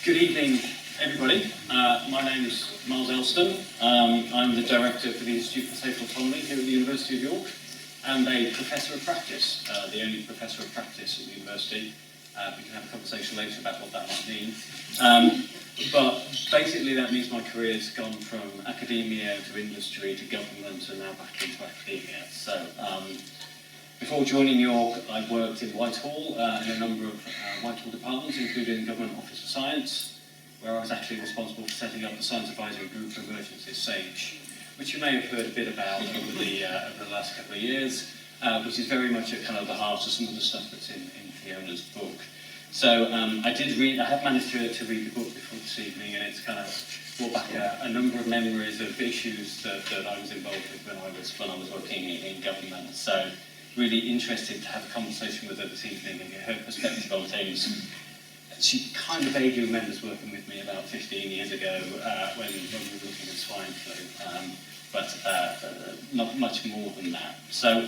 Good evening, everybody. My name is Miles Elston. I'm the Director for the Institute for Safe Autonomy here at the University of York, and a Professor of Practice, the only Professor of Practice at the University. We can have a conversation later about what that might mean. But basically that means my career has gone from academia to industry to government and now back into academia. So before joining York, I worked in Whitehall in a number of Whitehall departments, including Government Office of Science, where I was actually responsible for setting up the Science Advisory Group for Emergencies, SAGE, which you may have heard a bit about over the last couple of years, which is very much at kind of the heart of some of the stuff that's in Fiona's book. So I have managed to read the book before this evening, and it's kind of brought back a number of memories of issues that I was involved with when I was working in government. So really interested to have a conversation with her this evening and get her perspective on things. She kind of vaguely remembers working with me about 15 years ago when we were looking at swine flu, but not much more than that. So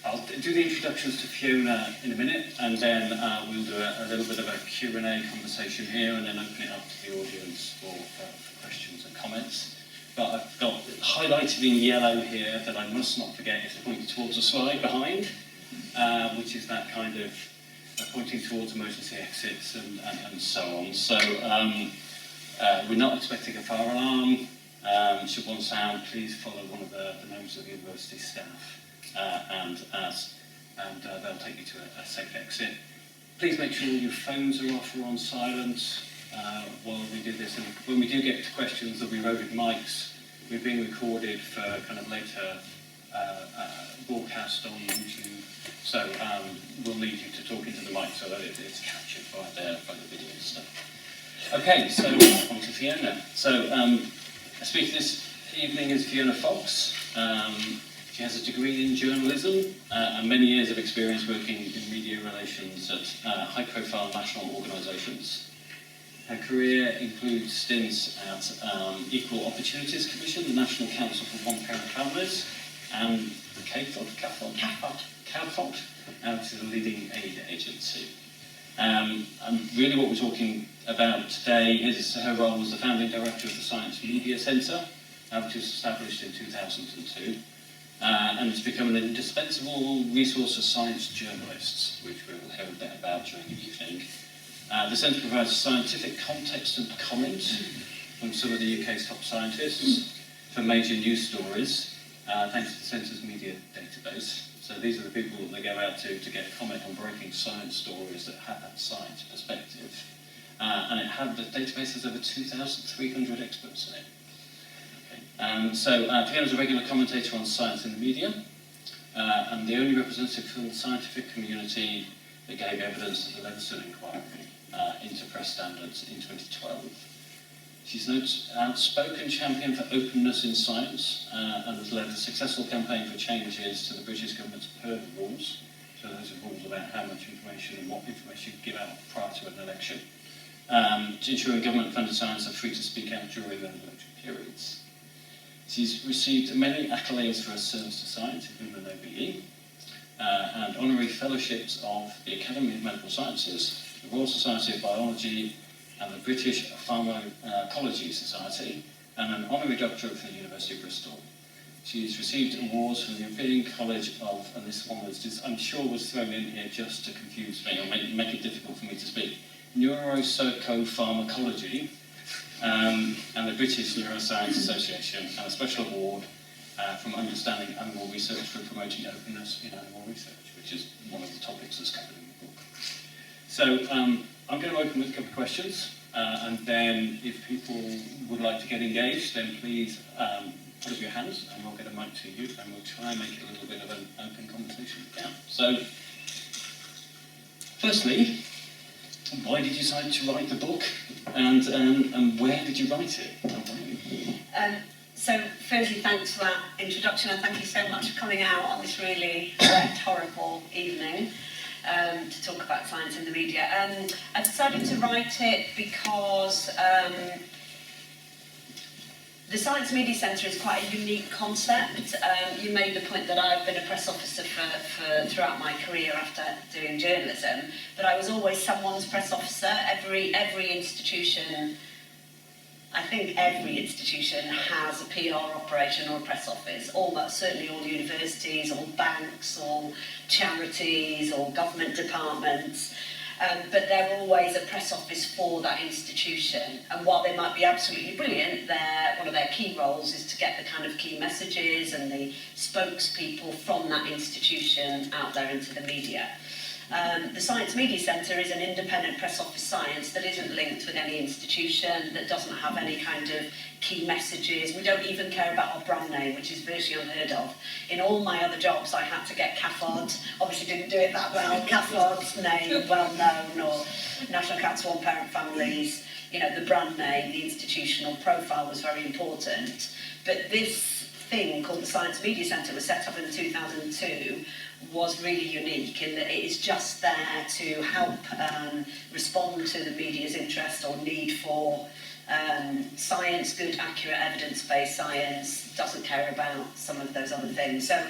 I'll do the introductions to Fiona in a minute, and then we'll do a little bit of a Q&A conversation here, and then open it up to the audience for questions and comments. But I've got highlighted in yellow here that I must not forget is pointing towards a slide behind, which is that kind of pointing towards emergency exits and so on. So we're not expecting a fire alarm. Should one sound, please follow one of the members of the university staff, and they'll take you to a safe exit. Please make sure your phones are off or on silent while we do this. And when we do get to questions, there'll be roving mics. We're being recorded for kind of later broadcast on YouTube. So we'll need you to talk into the mic so that it's captured by the video and stuff. Okay, so on to Fiona. So the speaker this evening is Fiona Fox. She has a degree in journalism and many years of experience working in media relations at high-profile national organisations. Her career includes stints at Equal Opportunities Commission, the National Council for One-Parent Families, and the CAFOD, which is a leading aid agency. And really what we're talking about today is her role as the founding director of the Science Media Centre, which was established in 2002. And it's become an indispensable resource for science journalists, which we'll hear a bit about during the evening. The Centre provides scientific context and comment from some of the UK's top scientists for major news stories, thanks to the Centre's media database. So these are the people that they go out to get comment on breaking science stories that have that science perspective. And the database has over 2,300 experts in it. So Fiona's a regular commentator on science in the media, and the only representative from the scientific community that gave evidence to the Leveson inquiry into press standards in 2012. She's an outspoken champion for openness in science and has led a successful campaign for changes to the British government's PERD rules. So those are rules about how much information and what information you give out prior to an election, to ensuring government-funded science are free to speak out during those election periods. She's received many accolades for her service to science, including an OBE, and honorary fellowships of the Academy of Medical Sciences, the Royal Society of Biology, and the British Pharmacology Society, and an honorary doctorate from the University of Bristol. She's received awards from the European College of, and this one was just, I'm sure was thrown in here just to confuse me or make it difficult for me to speak, Neuropsychopharmacology, and the British Neuroscience Association, and a special award from Understanding Animal Research for promoting openness in animal research, which is one of the topics that's covered in the book. So I'm going to open with a couple of questions, and then if people would like to get engaged, then please put up your hands and we'll get a mic to you, and we'll try and make it a little bit of an open conversation. Yeah. So firstly, why did you decide to write the book, and where did you write it? So firstly, thanks for that introduction, and thank you so much for coming out on this really rhetorical evening to talk about science in the media. I decided to write it because The Science Media Centre is quite a unique concept. You made the point that I've been a press officer for throughout my career after doing journalism, but I was always someone's press officer. Every institution, I think every institution has a PR operation or a press office. Almost certainly all universities, all banks, all charities, all government departments. But they're always a press office for that institution. And while they might be absolutely brilliant, one of their key roles is to get the kind of key messages and the spokespeople from that institution out there into the media. The Science Media Centre is an independent press office science that isn't linked with any institution, that doesn't have any kind of key messages. We don't even care about our brand name, which is virtually unheard of. In all my other jobs, I had to get CAFOD, obviously didn't do it that well, CAFOD's name, well known, or National Council on Parent Families, you know, the brand name, the institutional profile was very important. But this thing called the Science Media Centre was set up in 2002, was really unique in that it is just there to help respond to the media's interest or need for science, good, accurate, evidence-based science, doesn't care about some of those other things. So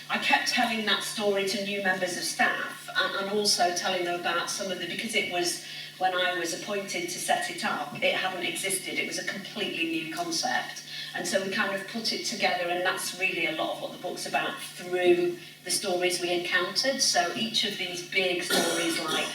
I kept telling that story to new members of staff and also telling them about some of because it was, when I was appointed to set it up, it hadn't existed, it was a completely new concept. And so we kind of put it together, and that's really a lot of what the book's about, through the stories we encountered. So each of these big stories, like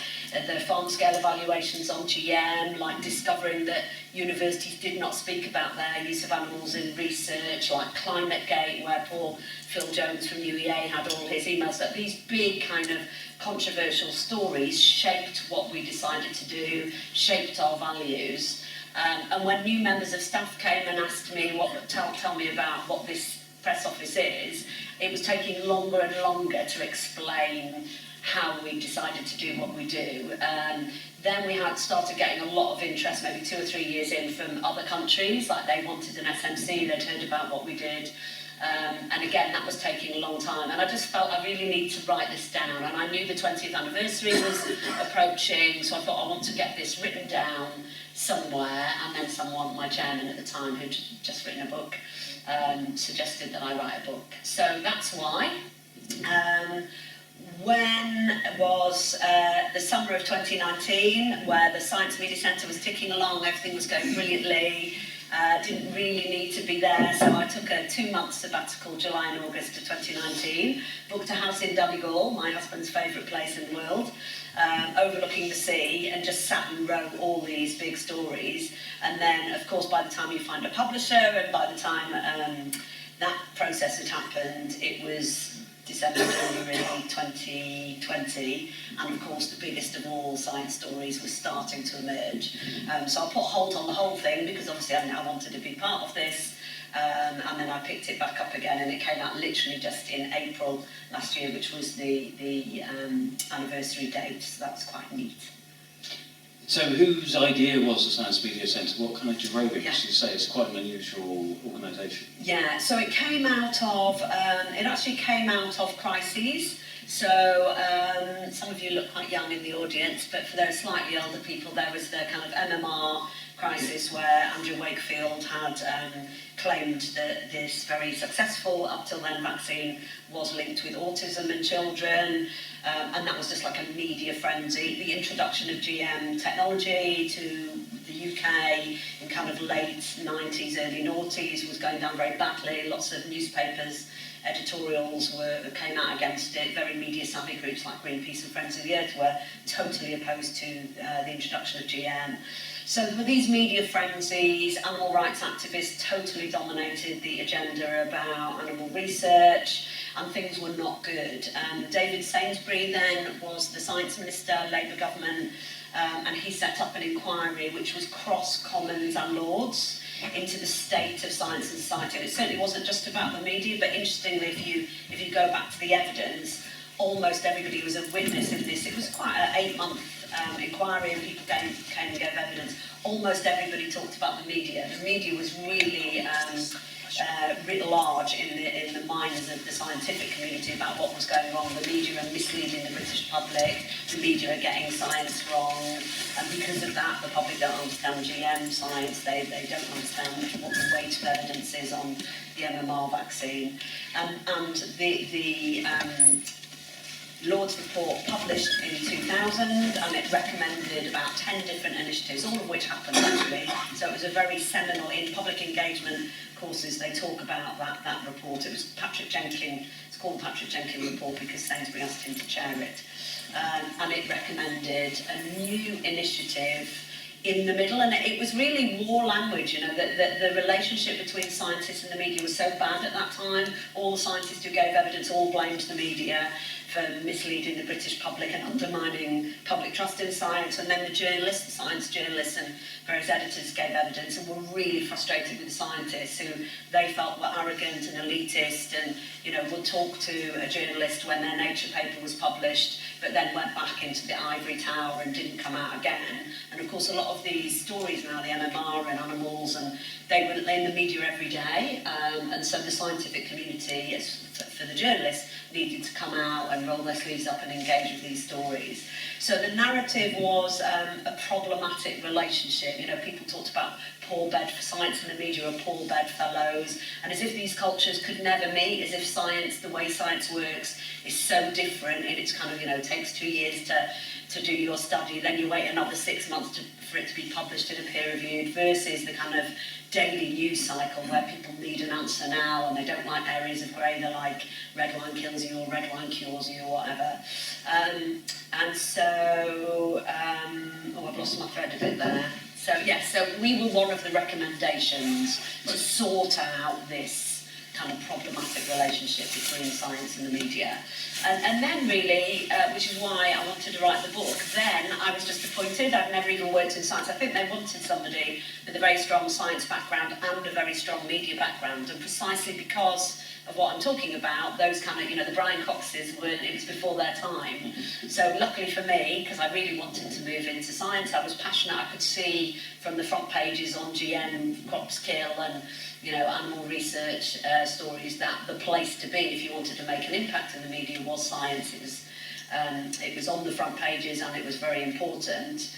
the farm-scale evaluations on GM, like discovering that universities did not speak about their use of animals in research, like ClimateGate, where poor Phil Jones from UEA had all his emails. That these big kind of controversial stories shaped what we decided to do, shaped our values. And when new members of staff came and asked me, tell me about what this press office is, it was taking longer and longer to explain how we decided to do what we do. Then we had started getting a lot of interest, maybe 2 or 3 years in, from other countries, like they wanted an SMC, they'd heard about what we did. And again, that was taking a long time. And I just felt I really need to write this down. And I knew the 20th anniversary was approaching, so I thought I want to get this written down somewhere. And then someone, my chairman at the time, who'd just written a book, suggested that I write a book. So that's why. When was the summer of 2019, where the Science Media Centre was ticking along, everything was going brilliantly, didn't really need to be there, so I took a 2-month sabbatical, July and August of 2019, booked a house in Donegal, my husband's favourite place in the world, overlooking the sea, and just sat and wrote all these big stories. And then, of course, by the time you find a publisher, and by the time that process had happened, it was December, January 2020, and of course the biggest of all science stories was starting to emerge. So I put a hold on the whole thing because obviously I now wanted to be part of this, and then I picked it back up again, and it came out literally just in April last year, which was the anniversary date, so that was quite neat. So whose idea was the Science Media Centre? What kind of drove it? Yeah. As you say, it's quite an unusual organisation. Yeah, so it came out of, it actually came out of crises. So some of you look quite young in the audience, but for those slightly older people, there was the kind of MMR crisis where Andrew Wakefield had claimed that this very successful, up till then, vaccine was linked with autism in children, and that was just like a media frenzy. The introduction of GM technology to the UK in kind of late 90s, early noughties was going down very badly. Lots of newspapers, editorials came out against it. Very media-savvy groups like Greenpeace and Friends of the Earth were totally opposed to the introduction of GM. So with these media frenzies, animal rights activists totally dominated the agenda about animal research, and things were not good. David Sainsbury then was the science minister, Labour government, and he set up an inquiry which was cross-Commons and Lords into the state of science and society. And it certainly wasn't just about the media, but interestingly, if you go back to the evidence, almost everybody was a witness in this. It was quite an 8-month inquiry, and people came and gave evidence. Almost everybody talked about the media. The media was really writ large in the minds of the scientific community about what was going on. The media are misleading the British public, the media are getting science wrong, and because of that, the public don't understand GM science, they don't understand what the weight of evidence is on the MMR vaccine. And the Lord's report published in 2000, and it recommended about 10 different initiatives, all of which happened actually. So it was a very seminal, in public engagement courses, they talk about that report. It was Patrick Jenkins, it's called the Patrick Jenkins report because Sainsbury asked him to chair it. And it recommended a new initiative in the middle, and it was really war language, you know, the relationship between scientists and the media was so bad at that time. All the scientists who gave evidence all blamed the media for misleading the British public and undermining public trust in science, and then the journalists, the science journalists and various editors gave evidence and were really frustrated with the scientists who they felt were arrogant and elitist and, you know, would talk to a journalist when their Nature paper was published, but then went back into the ivory tower and didn't come out again. And of course a lot of these stories now, the MMR and animals, and they were in the media every day, and so the scientific community, for the journalists, needed to come out and roll their sleeves up and engage with these stories. So the narrative was a problematic relationship. You know, people talked about poor bed for science and the media are poor bed fellows, and as if these cultures could never meet, as if science, the way science works, is so different. It's kind of, you know, it takes 2 years to do your study, then you wait another 6 months for it to be published in a peer-reviewed, versus the kind of daily news cycle where people need an answer now and they don't like areas of grey. They're like, red wine kills you or red wine cures you or whatever. And so, I've lost my thread a bit there. So yeah, so we were one of the recommendations to sort out this kind of problematic relationship between science and the media. And then really, which is why I wanted to write the book, then I was just appointed. I've never even worked in science. I think they wanted somebody with a very strong science background and a very strong media background, and precisely because of what I'm talking about, those kind of, you know, the Brian Coxes weren't, it was before their time. So luckily for me, because I really wanted to move into science, I was passionate, I could see from the front pages on GM, crops kill and, you know, animal research stories that the place to be if you wanted to make an impact in the media was science. It was on the front pages and it was very important.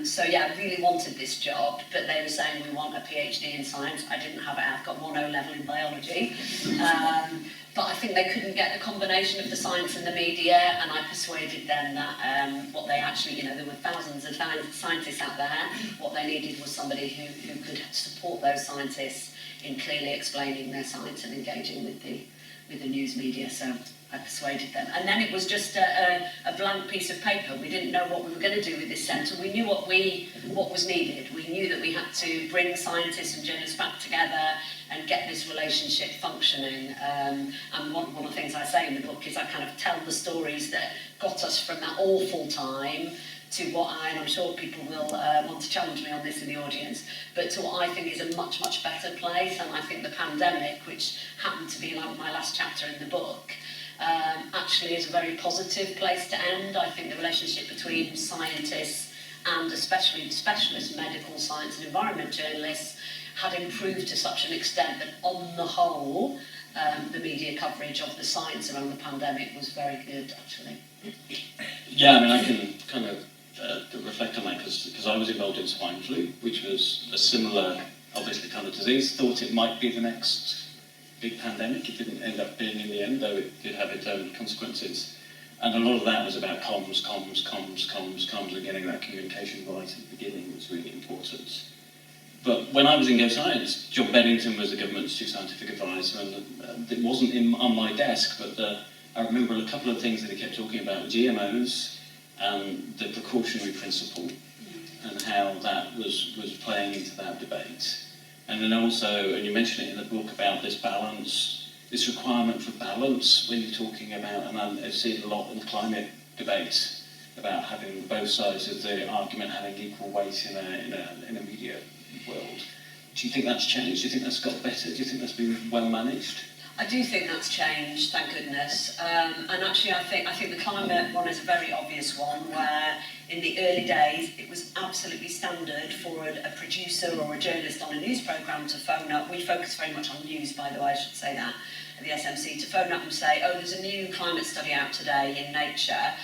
So yeah, I really wanted this job, but they were saying we want a PhD in science. I didn't have it. I've got 1 O level in biology. But I think they couldn't get the combination of the science and the media, and I persuaded them that what they actually, you know, there were thousands of scientists out there. What they needed was somebody who could support those scientists in clearly explaining their science and engaging with the news media. So I persuaded them. And then it was just a blank piece of paper. We didn't know what we were going to do with this centre. We knew what was needed. We knew that we had to bring scientists and journalists back together and get this relationship functioning. And one of the things I say in the book is I kind of tell the stories that got us from that awful time to what and I'm sure people will want to challenge me on this in the audience, but to what I think is a much, much better place. And I think the pandemic, which happened to be like my last chapter in the book, actually is a very positive place to end. I think the relationship between scientists and especially the specialist medical science and environment journalists had improved to such an extent that on the whole, the media coverage of the science around the pandemic was very good, actually. Yeah, I mean, I can kind of reflect on that because I was involved in swine flu, which was a similar, obviously, kind of disease. Thought it might be the next big pandemic. It didn't end up being in the end, though it did have its own consequences. And a lot of that was about comms, and getting that communication right at the beginning was really important. But when I was in Go Science, John Bennington was the government's chief scientific advisor, and it wasn't on my desk, but I remember a couple of things that he kept talking about, GMOs and the precautionary principle, and how that was playing into that debate. And then also, and you mentioned it in the book, about this balance, this requirement for balance when you're talking about, and I've seen a lot in the climate debate, about having both sides of the argument having equal weight in a media world. Do you think that's changed? Do you think that's got better? Do you think that's been well managed? I do think that's changed, thank goodness. And actually, I think the climate one is a very obvious one, where in the early days it was absolutely standard for a producer or a journalist on a news programme to phone up. We focus very much on news, by the way, I should say that, at the SMC, to phone up and say, oh, there's a new climate study out today in Nature.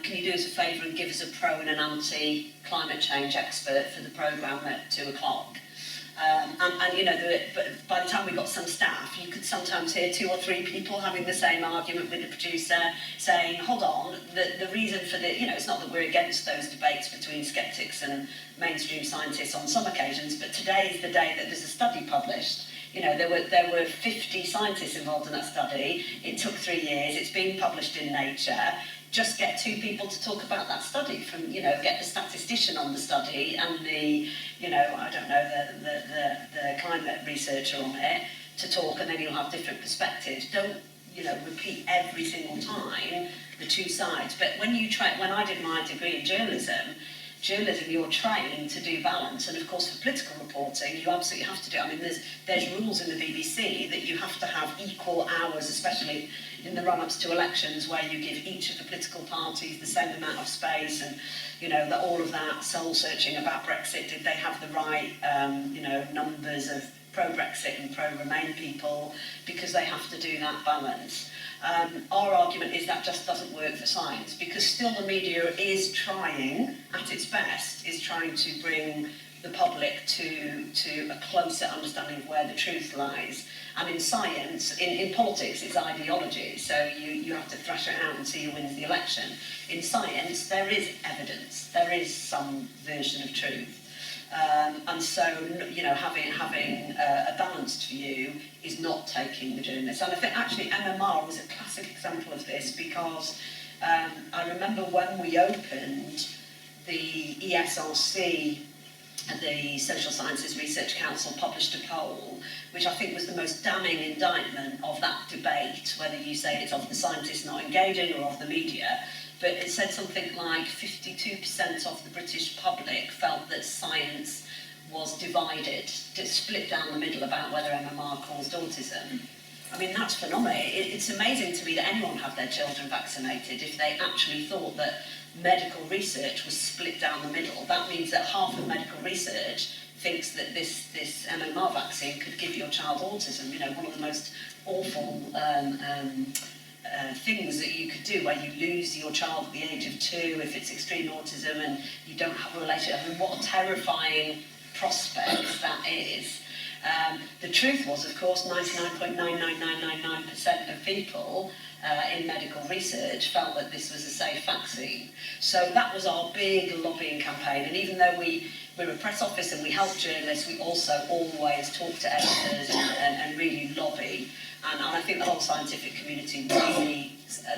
Can you do us a favour and give us a pro and an anti-climate change expert for the programme at 2 o'clock? And you know, by the time we got some staff, you could sometimes hear 2 or 3 people having the same argument with the producer, saying, hold on, the reason for the, you know, it's not that we're against those debates between sceptics and mainstream scientists on some occasions, but today is the day that there's a study published. You know, there were 50 scientists involved in that study. It took 3 years. It's being published in Nature. Just get 2 people to talk about that study, from, you know, get the statistician on the study and the, you know, I don't know, the climate researcher on it to talk, and then you'll have different perspectives. Don't, you know, repeat every single time the 2 sides. But when I did my degree in journalism, you're trained to do balance, and of course for political reporting you absolutely have to do it. I mean, there's rules in the BBC that you have to have equal hours, especially in the run-ups to elections, where you give each of the political parties the same amount of space, and you know, that all of that soul-searching about Brexit, did they have the right you know, numbers of pro-Brexit and pro-Remain people, because they have to do that balance. Our argument is that just doesn't work for science, because still the media is trying, at its best, is trying to bring the public to a closer understanding of where the truth lies. And in science, in politics, it's ideology, so you have to thrash it out and see who wins the election. In science, there is evidence, there is some version of truth. And so, you know, having a balanced view is not taking the journalist. And I think actually MMR was a classic example of this, because I remember when we opened, the ESRC, the Social Sciences Research Council, published a poll, which I think was the most damning indictment of that debate, whether you say it's of the scientists not engaging or of the media. But it said something like 52% of the British public felt that science was divided, split down the middle about whether MMR caused autism. I mean, that's phenomenal. It's amazing to me that anyone would have their children vaccinated if they actually thought that medical research was split down the middle. That means that half of medical research thinks that this MMR vaccine could give your child autism. You know, one of the most awful things that you could do, where you lose your child at the age of 2 if it's extreme autism and you don't have a relationship. I mean, what a terrifying prospect that is. The truth was, of course, 99.99999% of people in medical research felt that this was a safe vaccine. So that was our big lobbying campaign, and even though we're a press office and we help journalists, we also always talk to editors and really lobby. And I think the whole scientific community really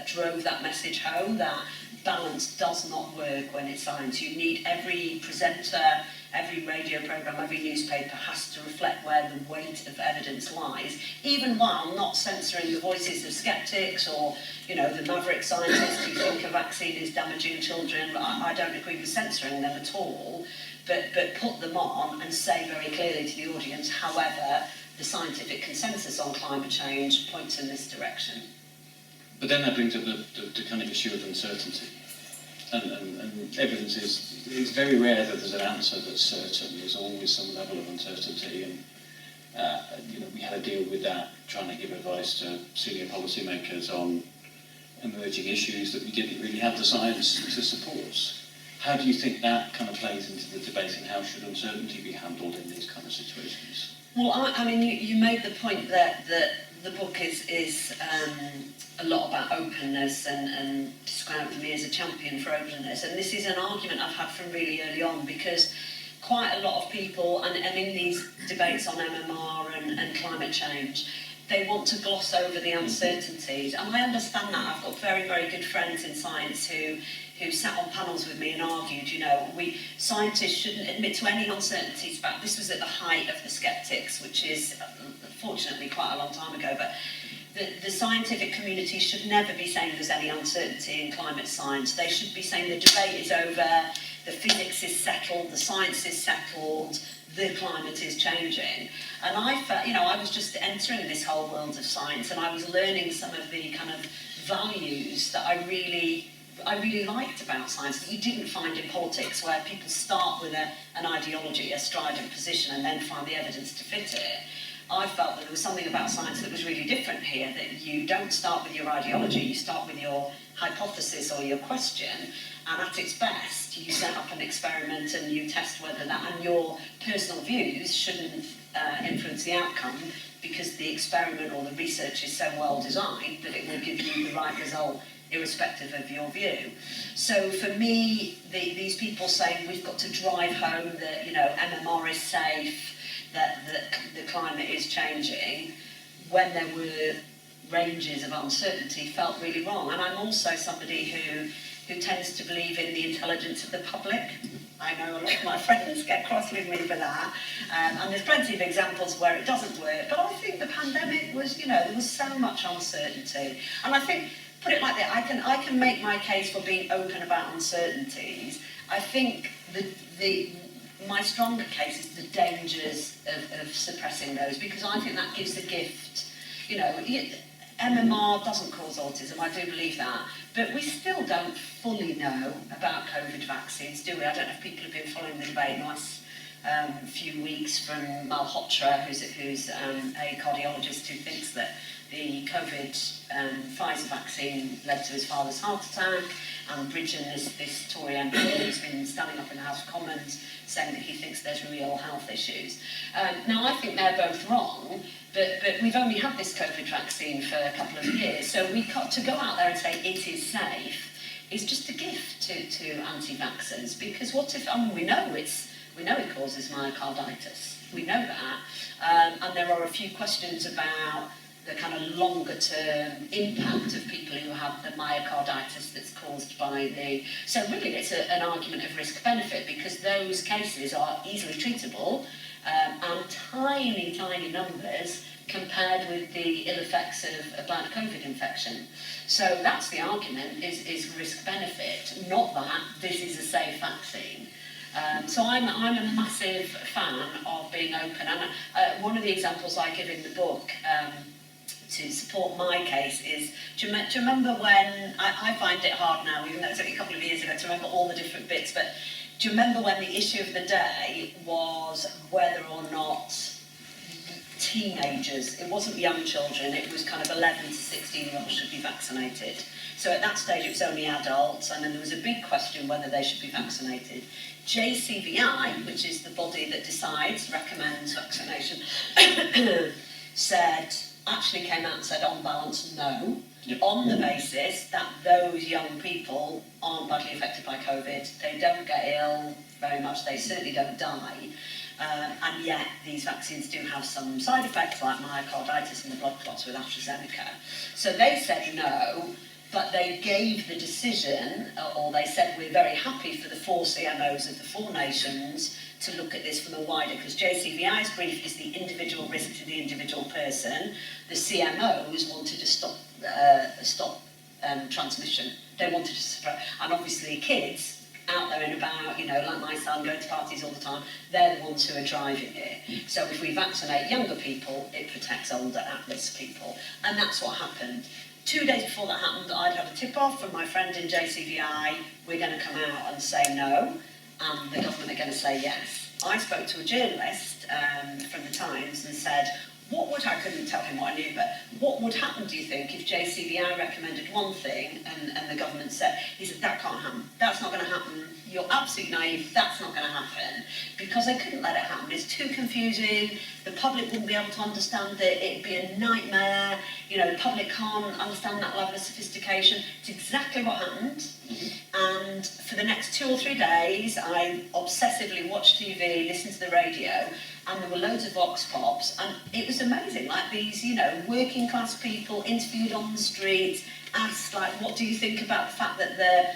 drove that message home, that balance does not work when it's science. You need every presenter, every radio programme, every newspaper has to reflect where the weight of evidence lies, even while not censoring the voices of sceptics or, you know, the maverick scientists who think a vaccine is damaging children. I don't agree with censoring them at all, but put them on and say very clearly to the audience, however, the scientific consensus on climate change points in this direction. But then that brings up the kind of issue of uncertainty. And evidence is, it's very rare that there's an answer that's certain. There's always some level of uncertainty, and you know, we had to deal with that, trying to give advice to senior policymakers on emerging issues that we didn't really have the science to support. How do you think that kind of plays into the debate, and how should uncertainty be handled in these kind of situations? Well, I mean, you made the point that the book is a lot about openness and described me as a champion for openness. And this is an argument I've had from really early on, because quite a lot of people, and in these debates on MMR and climate change, they want to gloss over the uncertainties. And I understand that. I've got very, very good friends in science who sat on panels with me and argued, you know, scientists shouldn't admit to any uncertainties about, this was at the height of the sceptics, which is fortunately quite a long time ago, but the scientific community should never be saying there's any uncertainty in climate science. They should be saying the debate is over, the physics is settled, the science is settled, the climate is changing. And I felt, I was just entering this whole world of science, and I was learning some of the kind of values that I really liked about science that you didn't find in politics, where people start with an ideology, a strident position, and then find the evidence to fit it. I felt that there was something about science that was really different here, that you don't start with your ideology, you start with your hypothesis or your question, and at its best, you set up an experiment and you test whether that, and your personal views shouldn't influence the outcome, because the experiment or the research is so well designed that it will give you the right result irrespective of your view. So for me, these people saying we've got to drive home that MMR is safe, that the climate is changing, when there were ranges of uncertainty, felt really wrong. And I'm also somebody who tends to believe in the intelligence of the public. I know a lot of my friends get cross with me for that, and there's plenty of examples where it doesn't work, but I think the pandemic was, there was so much uncertainty. And I think, put it like that, I can make my case for being open about uncertainties. I think my stronger case is the dangers of suppressing those, because I think that gives the gift. MMR doesn't cause autism, I do believe that, but we still don't fully know about COVID vaccines, do we? I don't know if people have been following the debate in the last few weeks from Malhotra, who's a cardiologist who thinks that the COVID Pfizer vaccine led to his father's heart attack, and Bridgen, this Tory MP who's been standing up in the House of Commons saying that he thinks there's real health issues. Now, I think they're both wrong, but we've only had this COVID vaccine for a couple of years, so to go out there and say it is safe is just a gift to anti-vaxxers, because what if, we know it causes myocarditis, we know that, and there are a few questions about the kind of longer term impact of people who have the myocarditis that's caused by the... So really it's an argument of risk-benefit, because those cases are easily treatable and tiny, tiny numbers compared with the ill effects of a bad COVID infection. So that's the argument, is risk-benefit, not that this is a safe vaccine. So I'm a massive fan of being open, and one of the examples I give in the book to support my case is, do you remember when, I find it hard now, even though it's only a couple of years ago, to remember all the different bits, but do you remember when the issue of the day was whether or not teenagers, it wasn't young children, it was kind of 11 to 16-year-olds should be vaccinated. So at that stage it was only adults, and then there was a big question whether they should be vaccinated. JCVI, which is the body that recommends vaccination, actually came out and said, on balance, no, on the basis that those young people aren't badly affected by COVID, they don't get ill very much, they certainly don't die, and yet these vaccines do have some side effects like myocarditis and the blood clots with AstraZeneca. So they said no, but they gave the decision, or they said we're very happy for the 4 CMOs of the 4 nations to look at this from a wider, because JCVI's brief is the individual risk to the individual person. The CMOs wanted to stop transmission. They wanted to suppress, and obviously kids out there and about, like my son, going to parties all the time, they're the ones who are driving it. So if we vaccinate younger people, it protects older at-risk people. And that's what happened. 2 days before that happened, I'd had a tip-off from my friend in JCVI, we're going to come out and say no, and the government are going to say yes. I spoke to a journalist from the Times and said, I couldn't tell him what I knew, but what would happen, do you think, if JCVI recommended one thing and the government said, he said, that can't happen, that's not going to happen, you're absolutely naive, that's not going to happen, because they couldn't let it happen, it's too confusing, the public wouldn't be able to understand it, it'd be a nightmare, the public can't understand that level of sophistication. It's exactly what happened, and for the next 2 or 3 days, I obsessively watched TV, listened to the radio, and there were loads of vox pops, and it was amazing, like these, working class people interviewed on the street, asked, like, what do you think about the fact that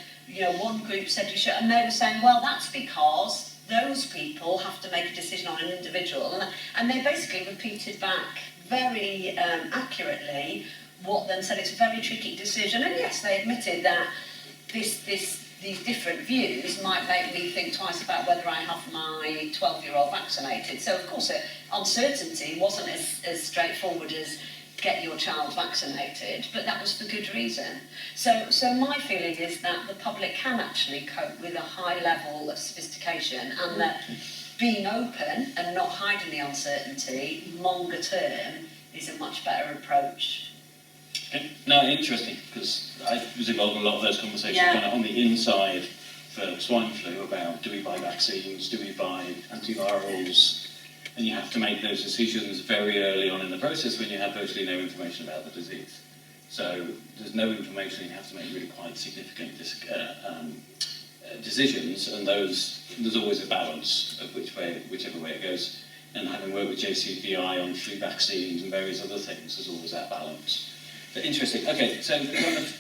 one group said you should, and they were saying, well, that's because those people have to make a decision on an individual, and they basically repeated back very accurately what then said it's a very tricky decision, and yes, they admitted that this these different views might make me think twice about whether I have my 12-year-old vaccinated. So, of course, uncertainty wasn't as straightforward as get your child vaccinated, but that was for good reason. So my feeling is that the public can actually cope with a high level of sophistication, and that being open and not hiding the uncertainty longer term is a much better approach. Okay. No, interesting, because I was involved in a lot of those conversations kind of on the inside for swine flu about do we buy vaccines, do we buy antivirals, and you have to make those decisions very early on in the process when you have virtually no information about the disease. So there's no information, you have to make really quite significant decisions, and there's always a balance of whichever way it goes. And having worked with JCVI on flu vaccines and various other things, there's always that balance. But interesting. Okay, so kind of,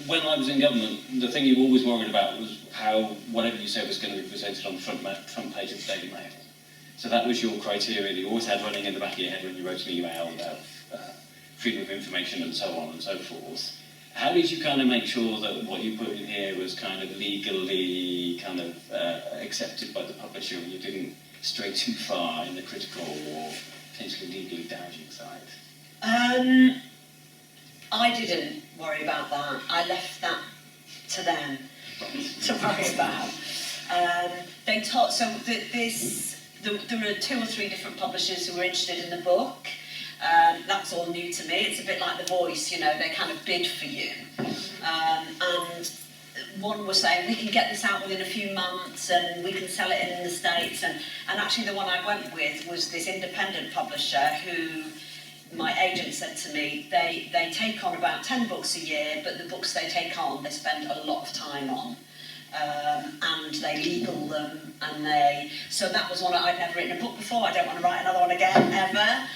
when I was in government, the thing you always worried about was how whatever you said was going to be presented on the front page of the Daily Mail. So that was your criteria that you always had running in the back of your head when you wrote an email about freedom of information and so on and so forth. How did you kind of make sure that what you put in here was kind of legally kind of accepted by the publisher and you didn't stray too far in the critical or potentially legally damaging side? I didn't worry about that. I left that to them to worry about. They taught, so there were 2 or 3 different publishers who were interested in the book. That's all new to me. It's a bit like The Voice, you know, they kind of bid for you. And one was saying, we can get this out within a few months and we can sell it in the States. And actually the one I went with was this independent publisher who, my agent said to me, they take on about 10 books a year, but the books they take on, they spend a lot of time on. And they legal them, and so that was one. I'd never written a book before, I don't want to write another one again, ever.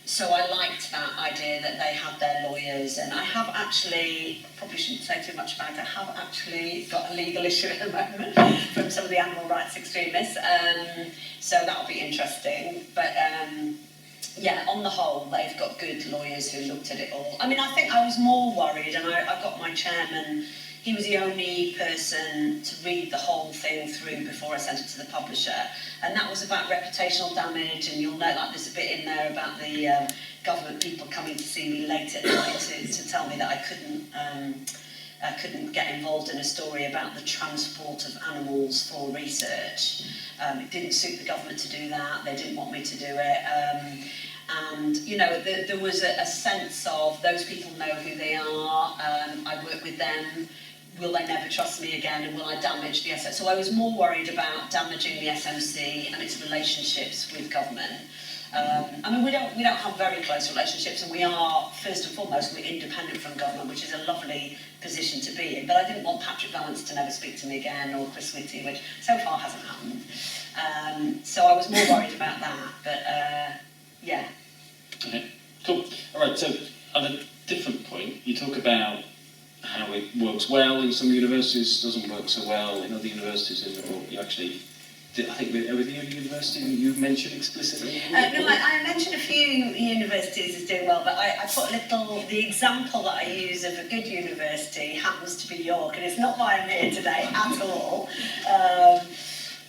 So I liked that idea that they had their lawyers, and I have actually, probably shouldn't say too much about it, I have actually got a legal issue at the moment from some of the animal rights extremists, so that'll be interesting. But yeah, on the whole, they've got good lawyers who looked at it all. I mean, I think I was more worried, and I got my chairman, he was the only person to read the whole thing through before I sent it to the publisher, and that was about reputational damage, and you'll note like there's a bit in there about the government people coming to see me late at night to tell me that I couldn't get involved in a story about the transport of animals for research. It didn't suit the government to do that, they didn't want me to do it. And, you know, there was a sense of those people know who they are, I work with them, will they never trust me again, and will I damage the SMC? So I was more worried about damaging the SMC and its relationships with government. I mean, we don't have very close relationships, and we are, first and foremost, we're independent from government, which is a lovely position to be in. But I didn't want Patrick Vallance to never speak to me again, or Chris Whitty, which so far hasn't happened. So I was more worried about that, but yeah. Okay, cool. All right, so on a different point, you talk about how it works well in some universities, doesn't work so well in other universities in the book. You actually did, I think, with every university you mentioned explicitly. No, I mentioned a few universities as doing well, but I put the example that I use of a good university happens to be York, and it's not why I'm here today at all.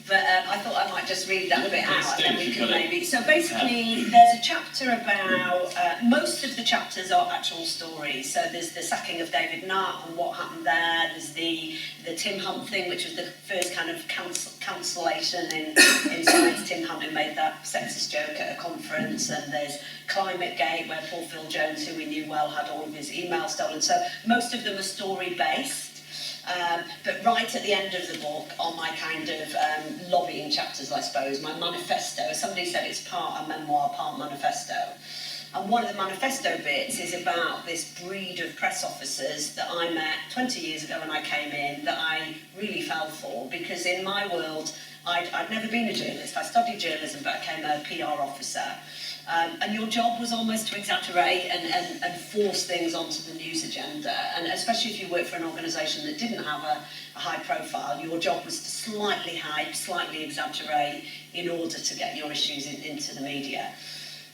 But I thought I might just read that bit out, and then we could maybe... So basically, there's a chapter about... most of the chapters are actual stories. So there's the sacking of David Nutt and what happened there. There's the Tim Hunt thing, which was the first kind of cancellation in science. Tim Hunt, who made that sexist joke at a conference. And there's ClimateGate, where Paul Phil Jones, who we knew well, had all of his emails stolen. So most of them are story-based. But right at the end of the book, on my kind of lobbying chapters, I suppose, my manifesto, somebody said it's part a memoir, part manifesto. And one of the manifesto bits is about this breed of press officers that I met 20 years ago when I came in, that I really fell for, because in my world, I'd never been a journalist. I studied journalism, but I became a PR officer. And your job was almost to exaggerate and force things onto the news agenda. And especially if you work for an organisation that didn't have a high profile, your job was to slightly hype, slightly exaggerate in order to get your issues into the media.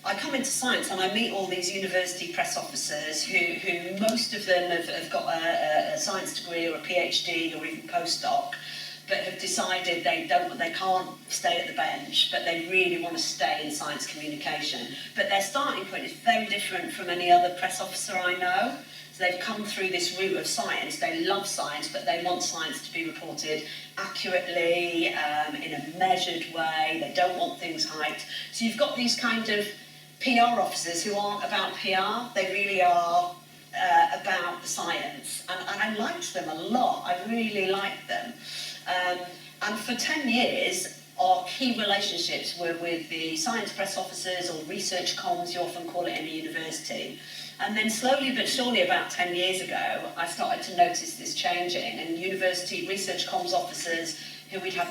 I come into science and I meet all these university press officers who most of them have got a science degree or a PhD or even postdoc, but have decided they can't stay at the bench, but they really want to stay in science communication. But their starting point is very different from any other press officer I know. So they've come through this route of science, they love science, but they want science to be reported accurately, in a measured way, they don't want things hyped. So you've got these kind of PR officers who aren't about PR, they really are about the science. And I liked them a lot, I really liked them. And for 10 years, our key relationships were with the science press officers, or research comms, you often call it in a university. And then slowly but surely, about 10 years ago, I started to notice this changing, and university research comms officers who we'd had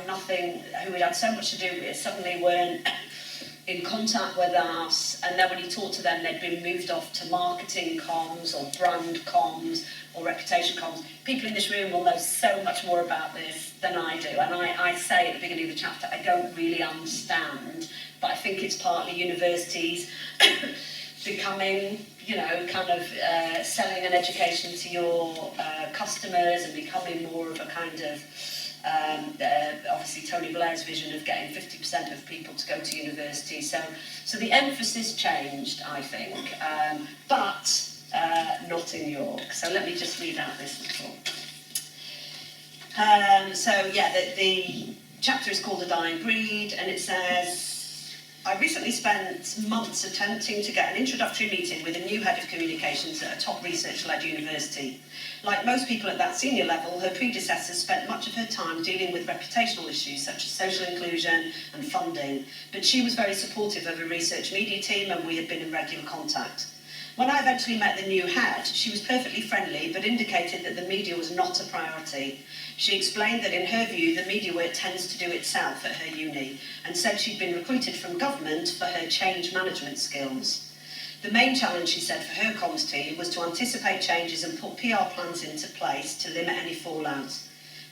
so much to do with suddenly weren't in contact with us, and then when you talk to them, they'd been moved off to marketing comms or brand comms or reputation comms. People in this room will know so much more about this than I do, and I say at the beginning of the chapter, I don't really understand, but I think it's partly universities becoming, kind of selling an education to your customers and becoming more of a kind of obviously Tony Blair's vision of getting 50% of people to go to university. So the emphasis changed, I think, but not in York. So let me just read out this little. The chapter is called A Dying Breed, and it says, I recently spent months attempting to get an introductory meeting with a new head of communications at a top research-led university. Like most people at that senior level, her predecessors spent much of her time dealing with reputational issues such as social inclusion and funding, but she was very supportive of a research media team and we had been in regular contact. When I eventually met the new head, she was perfectly friendly but indicated that the media was not a priority. She explained that in her view the media work tends to do itself at her uni, and said she'd been recruited from government for her change management skills. The main challenge, she said, for her comms team was to anticipate changes and put PR plans into place to limit any fallout.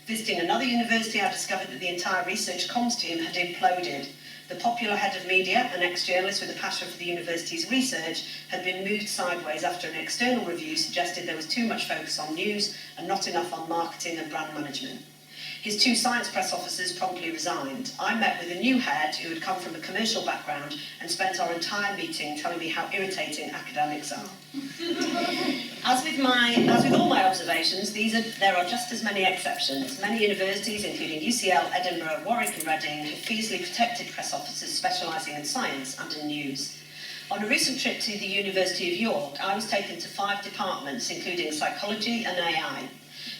Visiting another university, I discovered that the entire research comms team had imploded. The popular head of media, an ex-journalist with a passion for the university's research, had been moved sideways after an external review suggested there was too much focus on news and not enough on marketing and brand management. His two science press officers promptly resigned. I met with a new head who had come from a commercial background and spent our entire meeting telling me how irritating academics are. As with all my observations, there are just as many exceptions. Many universities, including UCL, Edinburgh, Warwick and Reading, have fiercely protected press officers specialising in science and in news. On a recent trip to the University of York, I was taken to 5 departments, including psychology and AI.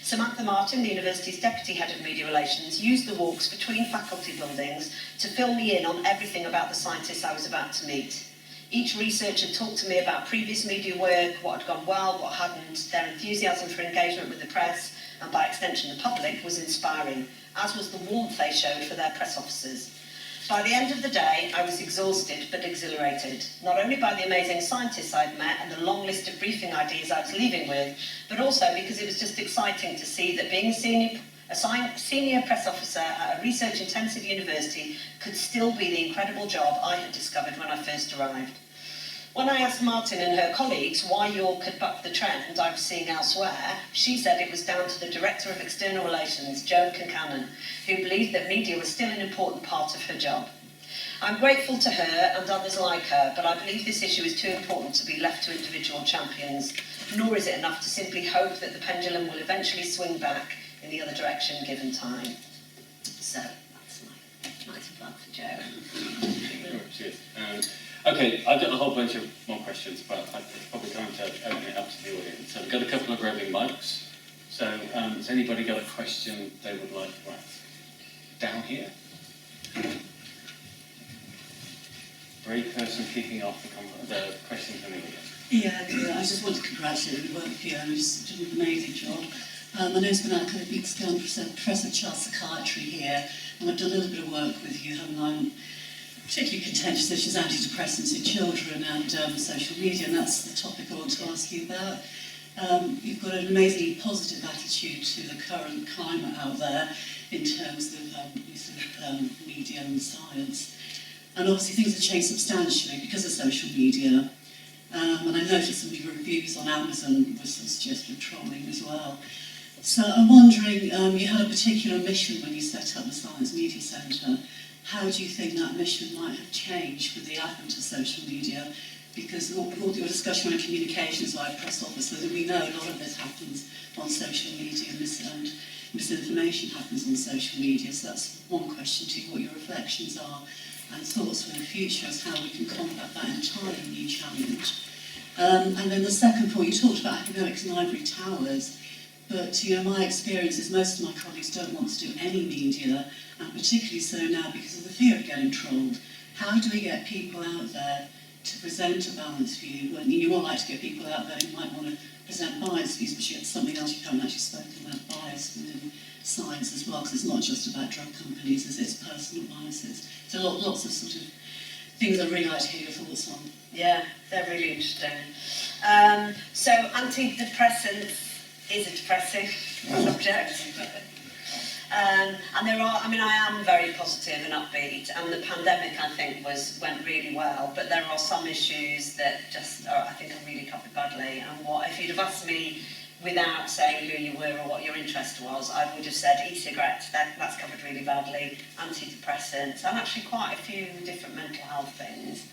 Samantha Martin, the university's deputy head of media relations, used the walks between faculty buildings to fill me in on everything about the scientists I was about to meet. Each researcher talked to me about previous media work, what had gone well, what hadn't. Their enthusiasm for engagement with the press, and by extension the public, was inspiring, as was the warmth they showed for their press officers. By the end of the day, I was exhausted but exhilarated, not only by the amazing scientists I'd met and the long list of briefing ideas I was leaving with, but also because it was just exciting to see that being a senior press officer at a research-intensive university could still be the incredible job I had discovered when I first arrived. When I asked Martin and her colleagues why York had bucked the trend I was seeing elsewhere, she said it was down to the Director of External Relations, Joan Concannon, who believed that media was still an important part of her job. I'm grateful to her and others like her, but I believe this issue is too important to be left to individual champions, nor is it enough to simply hope that the pendulum will eventually swing back in the other direction given time. So, that's my nice plug for Joan. Cheers. Okay, I've got a whole bunch of more questions, but I probably time to open it up to the audience. So we've got a couple of roving mics. So has anybody got a question they would like to ask? Down here? Brave person kicking off the question from the audience. Yeah, I just want to congratulate you on the work, Fiona. You just did an amazing job. I know it's been a couple of weeks ago, I'm Professor of Child Psychiatry here, and I've done a little bit of work with you, haven't I? Particularly contentious issues, antidepressants in children and social media, and that's the topic I want to ask you about. You've got an amazingly positive attitude to the current climate out there in terms of use of media and science. And obviously things have changed substantially because of social media. And I noticed some of your reviews on Amazon was suggested trolling as well. So I'm wondering, you had a particular mission when you set up the Science Media Centre. How do you think that mission might have changed with the advent of social media? Because with all your discussion around communications via press officers, we know a lot of this happens on social media, and misinformation happens on social media. So that's one question to you, what your reflections are and thoughts for the future as how we can combat that entirely new challenge. And then the second point, you talked about academics and ivory towers. But my experience is most of my colleagues don't want to do any media, and particularly so now because of the fear of getting trolled. How do we get people out there to present a balanced view? When you more like to get people out there who might want to present biased views, but yet something else you haven't actually spoken about bias within science as well, because it's not just about drug companies, it's personal biases. So lots of sort of things I'd really like to hear your thoughts on. Yeah, they're really interesting. So antidepressants is a depressing subject. And there are, I am very positive and upbeat, and the pandemic, I think, went really well, but there are some issues that just I think are really covered badly. And if you'd have asked me without saying who you were or what your interest was, I would have said e-cigarettes, that's covered really badly, antidepressants, and actually quite a few different mental health things.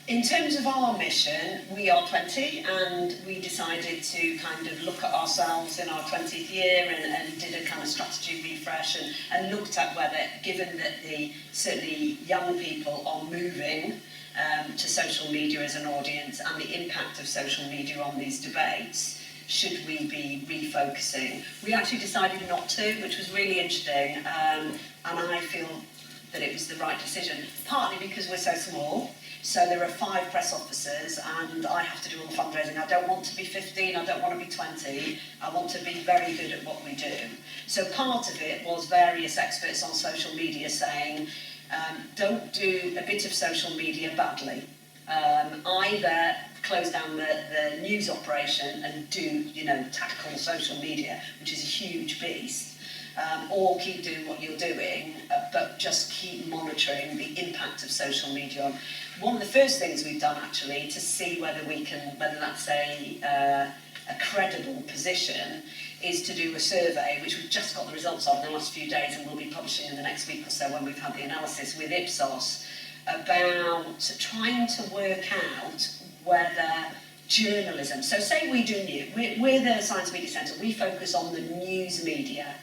In terms of our mission, we are 20, and we decided to kind of look at ourselves in our 20th year and did a kind of strategy refresh and looked at whether, given that certainly young people are moving to social media as an audience and the impact of social media on these debates, should we be refocusing? We actually decided not to, which was really interesting, and I feel that it was the right decision, partly because we're so small. So there are 5 press officers and I have to do all the fundraising. I don't want to be 15, I don't want to be 20, I want to be very good at what we do. So part of it was various experts on social media saying, don't do a bit of social media badly. Either close down the news operation and tackle social media, which is a huge beast, or keep doing what you're doing, but just keep monitoring the impact of social media. One of the first things we've done actually to see whether that's a credible position, is to do a survey, which we've just got the results of in the last few days and we'll be publishing in the next week or so when we've had the analysis with Ipsos, about trying to work out whether journalism, so say we do news, we're the Science Media Centre, we focus on the news media,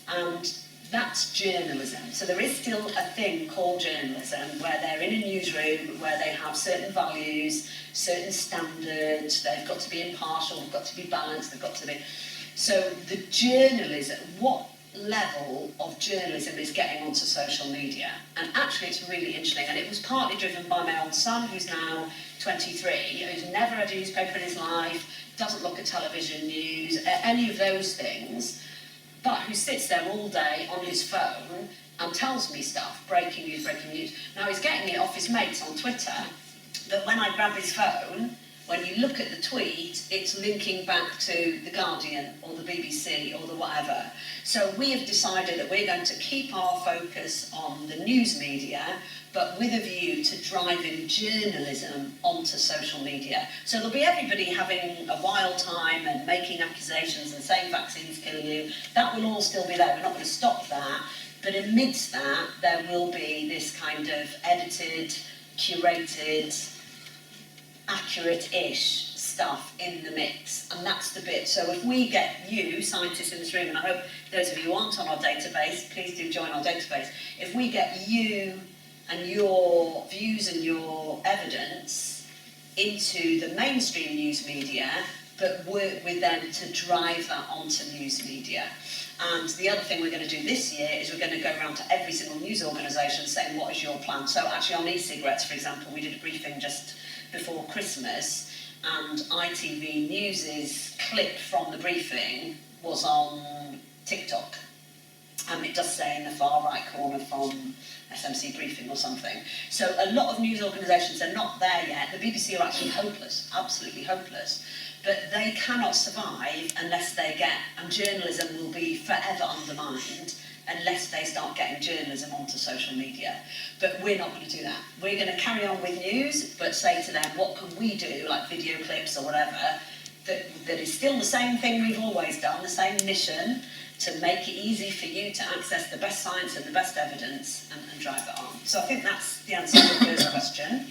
and that's journalism. So there is still a thing called journalism where they're in a newsroom, where they have certain values, certain standards, they've got to be impartial, they've got to be balanced, they've got to be... So the journalism, what level of journalism is getting onto social media? And actually it's really interesting, and it was partly driven by my old son, who's now 23, who's never read a newspaper in his life, doesn't look at television news, any of those things, but who sits there all day on his phone and tells me stuff, breaking news, breaking news. Now he's getting it off his mates on Twitter, but when I grab his phone, when you look at the tweet, it's linking back to The Guardian or the BBC or the whatever. So we have decided that we're going to keep our focus on the news media, but with a view to driving journalism onto social media. So there'll be everybody having a wild time and making accusations and saying vaccines kill you. That will all still be there. We're not going to stop that. But amidst that, there will be this kind of edited, curated, accurate-ish stuff in the mix, and that's the bit. So if we get you, scientists in this room, and I hope those of you who aren't on our database, please do join our database. If we get you and your views and your evidence into the mainstream news media, but work with them to drive that onto news media. And the other thing we're going to do this year is we're going to go around to every single news organisation saying, what is your plan? So actually on e-cigarettes, for example, we did a briefing just before Christmas, and ITV News's clip from the briefing was on TikTok. And it does say in the far right corner from SMC briefing or something. So a lot of news organisations are not there yet. The BBC are actually hopeless, absolutely hopeless. But they cannot survive unless they get, and journalism will be forever undermined unless they start getting journalism onto social media. But we're not going to do that. We're going to carry on with news, but say to them, what can we do, like video clips or whatever, that is still the same thing we've always done, the same mission, to make it easy for you to access the best science and the best evidence and drive it on. So I think that's the answer to the first question.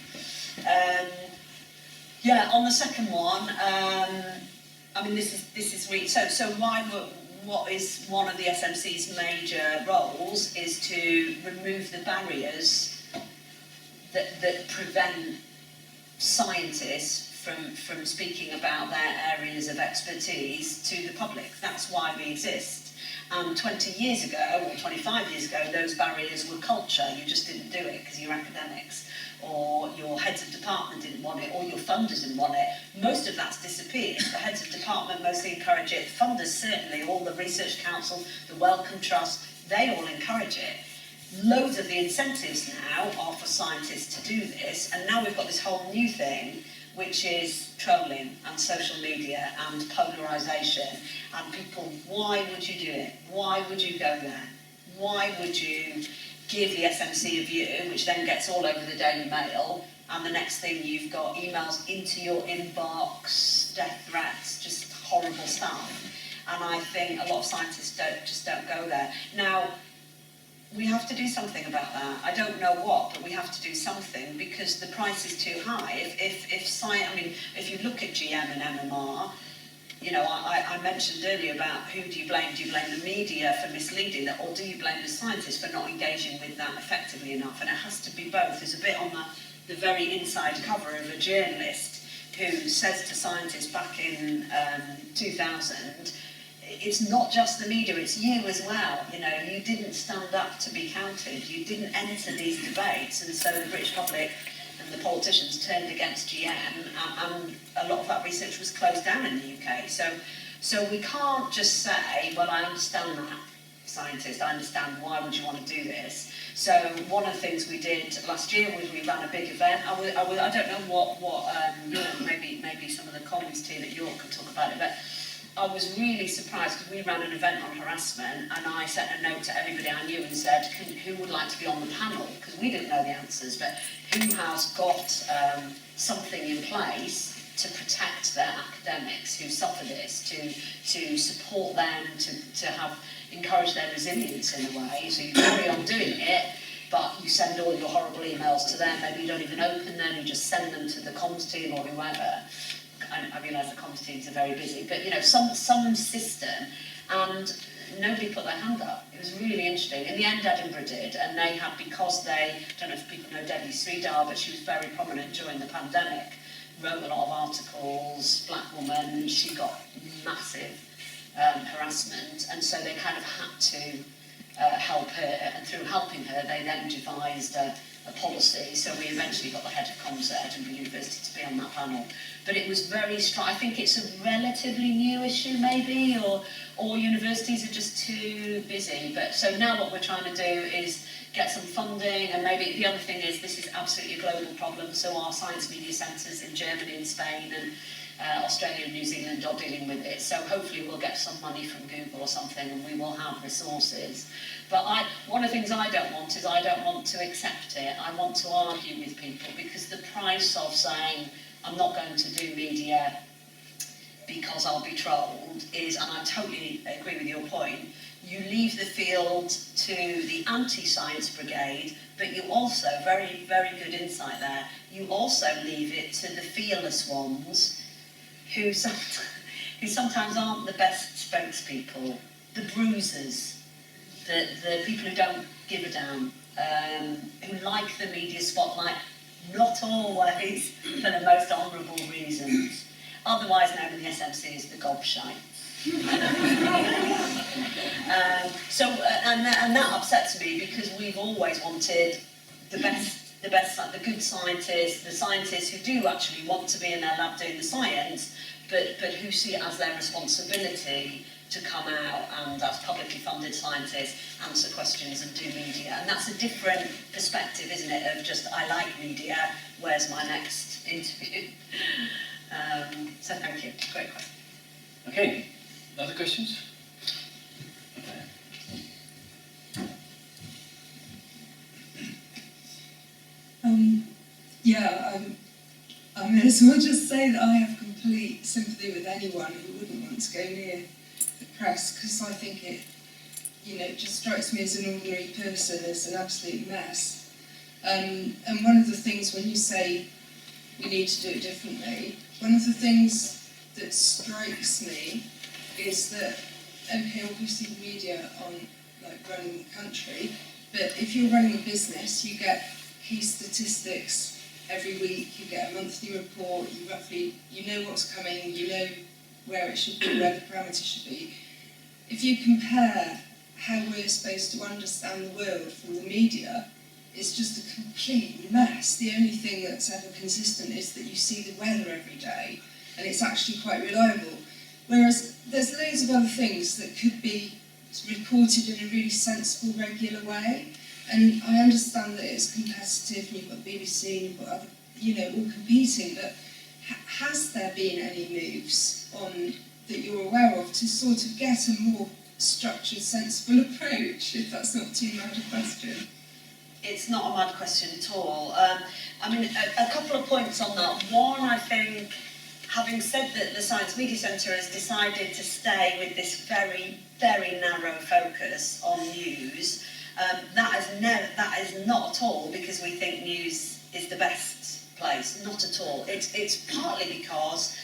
Yeah, on the second one, I mean, this is really, so what is one of the SMC's major roles is to remove the barriers that prevent scientists from speaking about their areas of expertise to the public. That's why we exist. 20 years ago, or 25 years ago, those barriers were culture. You just didn't do it because you're academics, or your heads of department didn't want it, or your funders didn't want it. Most of that's disappeared. The heads of department mostly encourage it. Funders certainly, all the Research Council, the Wellcome Trust, they all encourage it. Loads of the incentives now are for scientists to do this, and now we've got this whole new thing, which is trolling and social media and polarisation. And people, why would you do it? Why would you go there? Why would you give the SMC a view, which then gets all over the Daily Mail, and the next thing you've got emails into your inbox, death threats, just horrible stuff. And I think a lot of scientists just don't go there. Now, we have to do something about that. I don't know what, but we have to do something because the price is too high. If you look at GM and MMR, you know, I mentioned earlier about who do you blame? Do you blame the media for misleading that, or do you blame the scientists for not engaging with that effectively enough? And it has to be both. There's a bit on the very inside cover of a journalist who says to scientists back in 2000, it's not just the media, it's you as well. You know, you didn't stand up to be counted. You didn't enter these debates, and so the British public and the politicians turned against GM, and a lot of that research was closed down in the UK. So we can't just say, well, I understand that, scientist, I understand why would you want to do this. So one of the things we did last year was we ran a big event. I don't know what maybe some of the colleagues team at York can talk about it, but I was really surprised because we ran an event on harassment, and I sent a note to everybody I knew and said, who would like to be on the panel? Because we didn't know the answers, but who has got something in place to protect their academics who suffer this, to support them, to have encourage their resilience in a way. So you carry on doing it, but you send all your horrible emails to them. Maybe you don't even open them, you just send them to the comms team or whoever. I realise the comms teams are very busy, but you know, some system, and nobody put their hand up. It was really interesting. In the end, Edinburgh did, and they had, because they, I don't know if people know Debbie Sridhar, but she was very prominent during the pandemic, wrote a lot of articles, black woman, she got massive harassment, and so they kind of had to help her, and through helping her, they then devised a policy, so we eventually got the head of comms at Edinburgh University to be on that panel. But it was very strong. I think it's a relatively new issue maybe, or universities are just too busy. But so now what we're trying to do is get some funding, and maybe the other thing is this is absolutely a global problem, so our science media centres in Germany and Spain and Australia and New Zealand are dealing with it. So hopefully we'll get some money from Google or something, and we will have resources. But one of the things I don't want is I don't want to accept it. I want to argue with people, because the price of saying I'm not going to do media because I'll be trolled is, and I totally agree with your point, you leave the field to the anti-science brigade, but you also, very, very good insight there, you also leave it to the fearless ones who sometimes aren't the best spokespeople, the bruisers, the people who don't give a damn, who like the media spotlight, not always for the most honourable reasons, otherwise known in the SMC as the gobshite. And that upsets me, because we've always wanted the good scientists, the scientists who do actually want to be in their lab doing the science, but who see it as their responsibility to come out and, as publicly funded scientists, answer questions and do media. And that's a different perspective, isn't it, of just, I like media, where's my next interview? So thank you, great question. Okay, other questions? Okay. may as well just say that I have complete sympathy with anyone who wouldn't want to go near the press, because I think it, just strikes me as an ordinary person as an absolute mess. And one of the things, when you say we need to do it differently, one of the things that strikes me is that, okay, obviously the media aren't running the country, but if you're running a business, you get key statistics every week, you get a monthly report, you know what's coming, you know where it should be, where the parameters should be. If you compare how we're supposed to understand the world from the media, it's just a complete mess. The only thing that's ever consistent is that you see the weather every day, and it's actually quite reliable. Whereas there's loads of other things that could be reported in a really sensible, regular way. And I understand that it's competitive, and you've got BBC, and you've got other, all competing, but has there been any moves on that you're aware of to sort of get a more structured, sensible approach, if that's not too mad a question? It's not a mad question at all. A couple of points on that. One, I think, having said that the Science Media Centre has decided to stay with this very, very narrow focus on news, that is not at all because we think news is the best place. Not at all. It's partly because,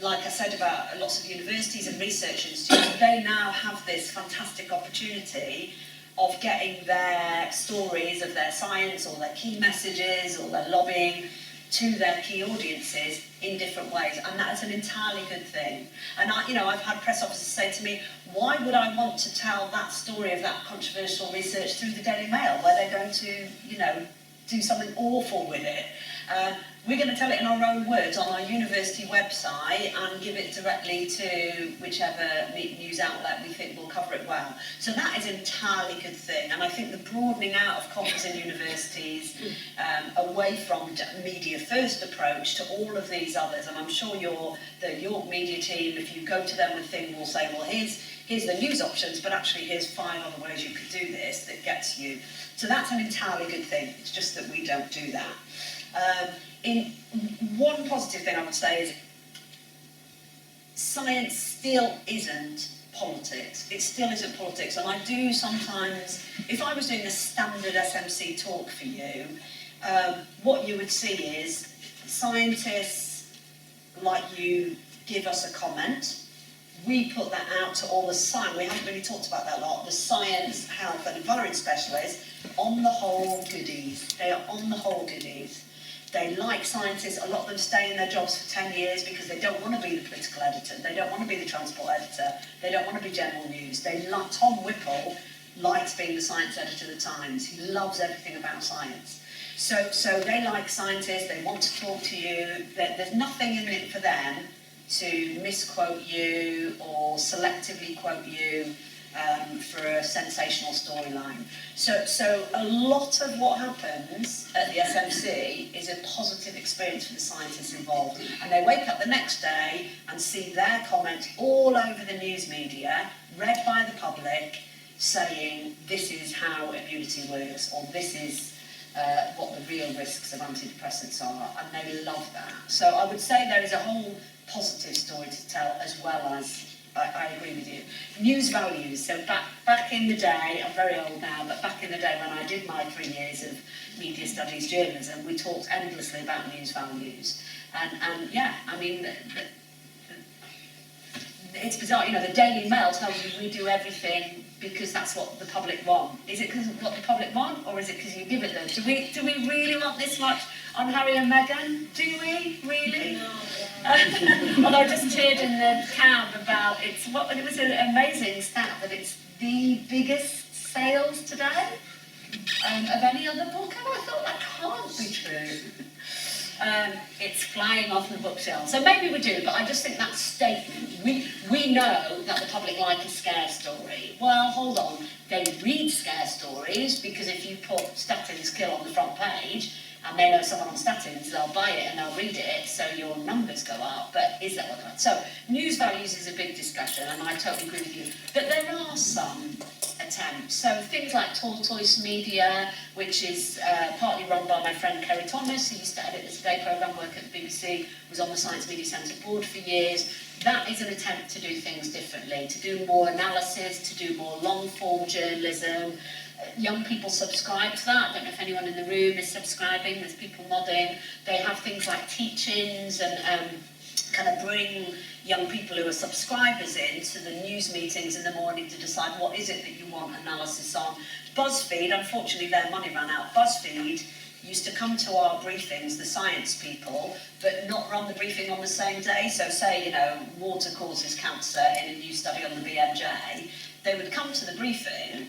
like I said about lots of universities and research institutes, they now have this fantastic opportunity of getting their stories of their science or their key messages or their lobbying to their key audiences in different ways, and that is an entirely good thing. And I've had press officers say to me, why would I want to tell that story of that controversial research through the Daily Mail, where they're going to, do something awful with it? We're going to tell it in our own words on our university website and give it directly to whichever news outlet we think will cover it well. So that is an entirely good thing. And I think the broadening out of comms in universities away from media first approach to all of these others, and I'm sure the York media team, if you go to them with things, will say, well, here's the news options, but actually here's 5 other ways you could do this that gets you. So that's an entirely good thing. It's just that we don't do that. In one positive thing I would say is science still isn't politics. It still isn't politics, and I do sometimes, if I was doing a standard SMC talk for you, what you would see is scientists like you give us a comment. We put that out to all the science. We haven't really talked about that a lot. The science, health, and environment specialists, on the whole goodies. They are on the whole goodies. They like scientists. A lot of them stay in their jobs for 10 years because they don't want to be the political editor. They don't want to be the transport editor. They don't want to be general news. Tom Whipple likes being the science editor of the Times. He loves everything about science. So they like scientists. They want to talk to you. There's nothing in it for them to misquote you or selectively quote you for a sensational storyline. So a lot of what happens at the SMC is a positive experience for the scientists involved, and they wake up the next day and see their comments all over the news media, read by the public, saying this is how immunity works, or this is what the real risks of antidepressants are, and they love that. So I would say there is a whole positive story to tell, as well as I agree with you. News values. So back in the day, I'm very old now, but back in the day when I did my 3 years of media studies journalism, we talked endlessly about news values. And yeah, I mean, it's bizarre. The Daily Mail tells you we do everything because that's what the public want. Is it because of what the public want, or is it because you give it them? Do we really want this much on Harry and Meghan? Do we really? No. Although I just heard in the cab about it was an amazing stat that it's the biggest sales today of any other book, and I thought that can't be true. It's flying off the bookshelf. So maybe we do, but I just think that statement, we know that the public like a scare story. Well, hold on, they read scare stories because if you put statins kill on the front page, and they know someone on statins, they'll buy it and they'll read it, so your numbers go up. But is that what they want? So news values is a big discussion, and I totally agree with you. But there are some attempts. So things like Tortoise Media, which is partly run by my friend Kerry Thomas, who used to edit the Today programme, work at the BBC, was on the Science Media Centre board for years. That is an attempt to do things differently, to do more analysis, to do more long-form journalism. Young people subscribe to that. I don't know if anyone in the room is subscribing, there's people nodding. They have things like teach-ins and kind of bring young people who are subscribers in to the news meetings in the morning to decide what is it that you want analysis on. BuzzFeed, unfortunately their money ran out. BuzzFeed used to come to our briefings, the science people, but not run the briefing on the same day. So say, you know, water causes cancer in a new study on the BMJ, they would come to the briefing,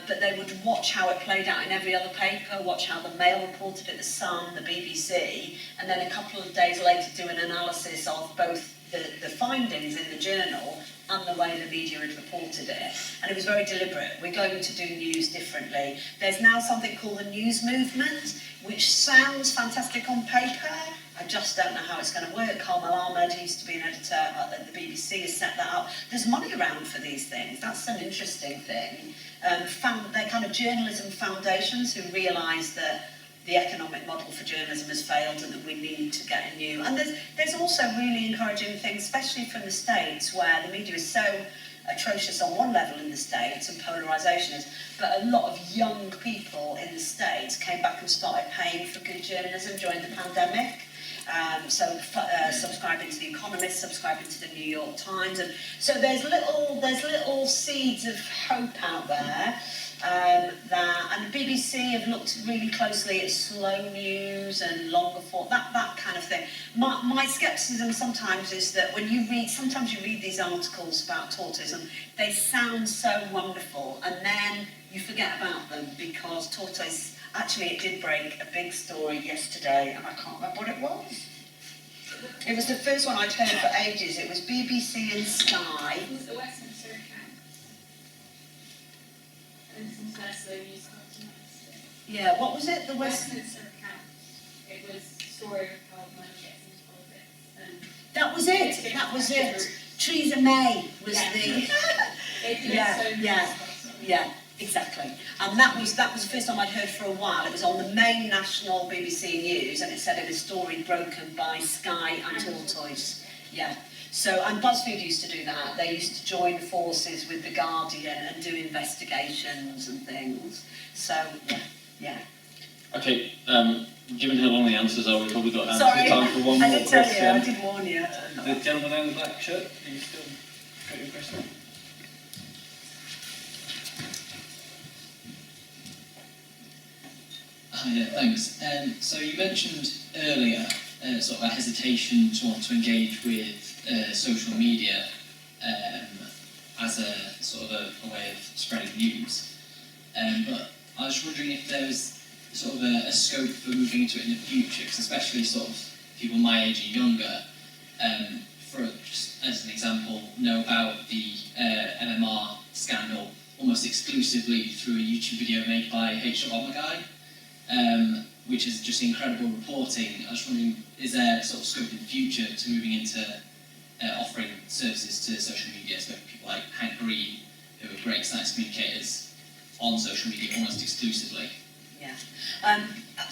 but they would watch how it played out in every other paper, watch how the Mail reported it, the Sun, the BBC, and then a couple of days later do an analysis of both the findings in the journal and the way the media had reported it. And it was very deliberate. We're going to do news differently. There's now something called the news movement, which sounds fantastic on paper. I just don't know how it's going to work. Carmel Ahmed, who used to be an editor at the BBC, has set that up. There's money around for these things. That's an interesting thing. They're kind of journalism foundations who realise that the economic model for journalism has failed and that we need to get a new. And there's also really encouraging things, especially from the States, where the media is so atrocious on one level in the States and polarisation is, but a lot of young people in the States came back and started paying for good journalism during the pandemic. Subscribing to The Economist, subscribing to the New York Times, and so there's little seeds of hope out there. And the BBC have looked really closely at slow news and longer form, that kind of thing. My scepticism sometimes is that when sometimes you read these articles about tortoise and they sound so wonderful, and then you forget about them because tortoise, actually it did break a big story yesterday, and I can't remember what it was. It was the first one I'd heard for ages. It was BBC and Sky. It was the Westminster account. And some Tesla news content. Yeah, what was it? The Westminster account. It was a story of how money gets into politics. And that was it. That was it. Theresa May was the. Yeah, exactly. And that was the first time I'd heard for a while. It was on the main national BBC News, and it said it was a story broken by Sky and Tortoise. Yeah. So, and BuzzFeed used to do that. They used to join forces with The Guardian and do investigations and things. So, yeah. Okay, given how long the answers are, we've probably got Sorry, time for one more I did tell question. you, I did warn you. The gentleman there in the black shirt, are you still got your question? Hi, thanks. So you mentioned earlier sort of a hesitation to want to engage with social media as a sort of a way of spreading news. But I was wondering if there was sort of a scope for moving into it in the future, because especially sort of people my age and younger, for just as an example, know about the MMR scandal almost exclusively through a YouTube video made by H. Guy. Which is just incredible reporting. I was wondering, is there sort of scope in the future to moving into offering services to social media, so people like Hank Green, who are great science communicators on social media almost exclusively? Yeah,